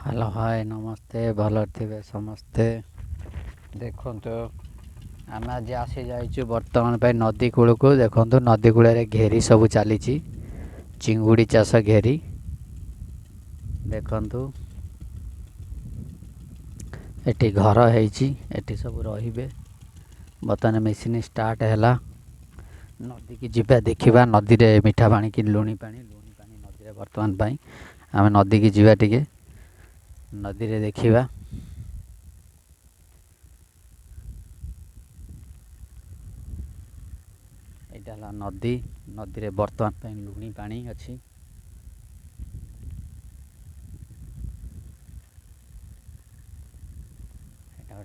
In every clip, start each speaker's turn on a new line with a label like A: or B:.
A: hello hi नमस्ते भल थे समस्ते देखु आम आज आसी जाइचु बर्तमान पे नदी कूल को देखु नदी कूल घेरी सब चली चिंगुड़ी चाष घेरी देखु एटी घर एटी सब रे बर्तमान मेसीन स्टार्ट है नदी की जीवा देखा नदी रे मीठा पानी कि लुणी पानी नदी रे बर्तमान पाई आम नदी की जीवा टिके नदी रे देखिबा एटा नदी नदी रे बर्तमान पे लुणी पानी अच्छी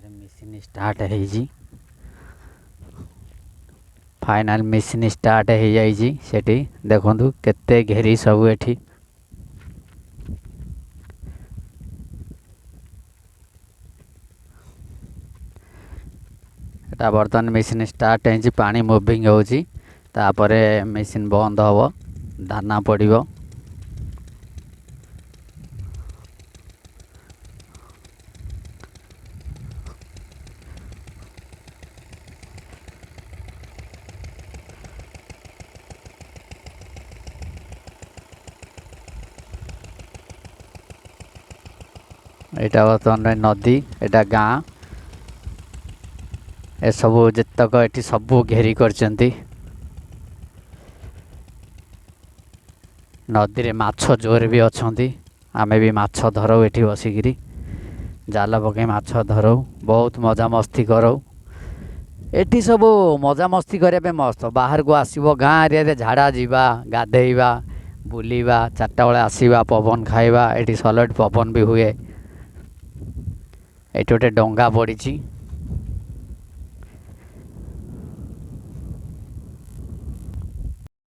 A: मेसीन स्टार्ट है फाइनल मेसीन स्टार्ट हो जाइए सेठी देखु केते घेरी सब एठी एटा बर्तमान मेसीन स्टार्ट है पानी मूविंग होची तापरे मेसीन बंद हबो दाना पड़िबो एटा बर्तमान नदी एटा गाँ ए सबू जितक एटी सबू घेरी करचंती नदी रे माछ जोर भी अच्छी आमे भी माछ धरऊ एटी बसिकी जाल पकई माछ धरऊ बहुत मजा मस्ती करऊ एटी सब मजा मस्ती करने मस्त बाहर को आसब गाँ एरिया झाड़ा जावा गाधेवा बुलवा चार्टा बेले आसवा पवन खाइबा एटी सॉलिड पवन भी हुए एटी गोटे डंगा पड़ी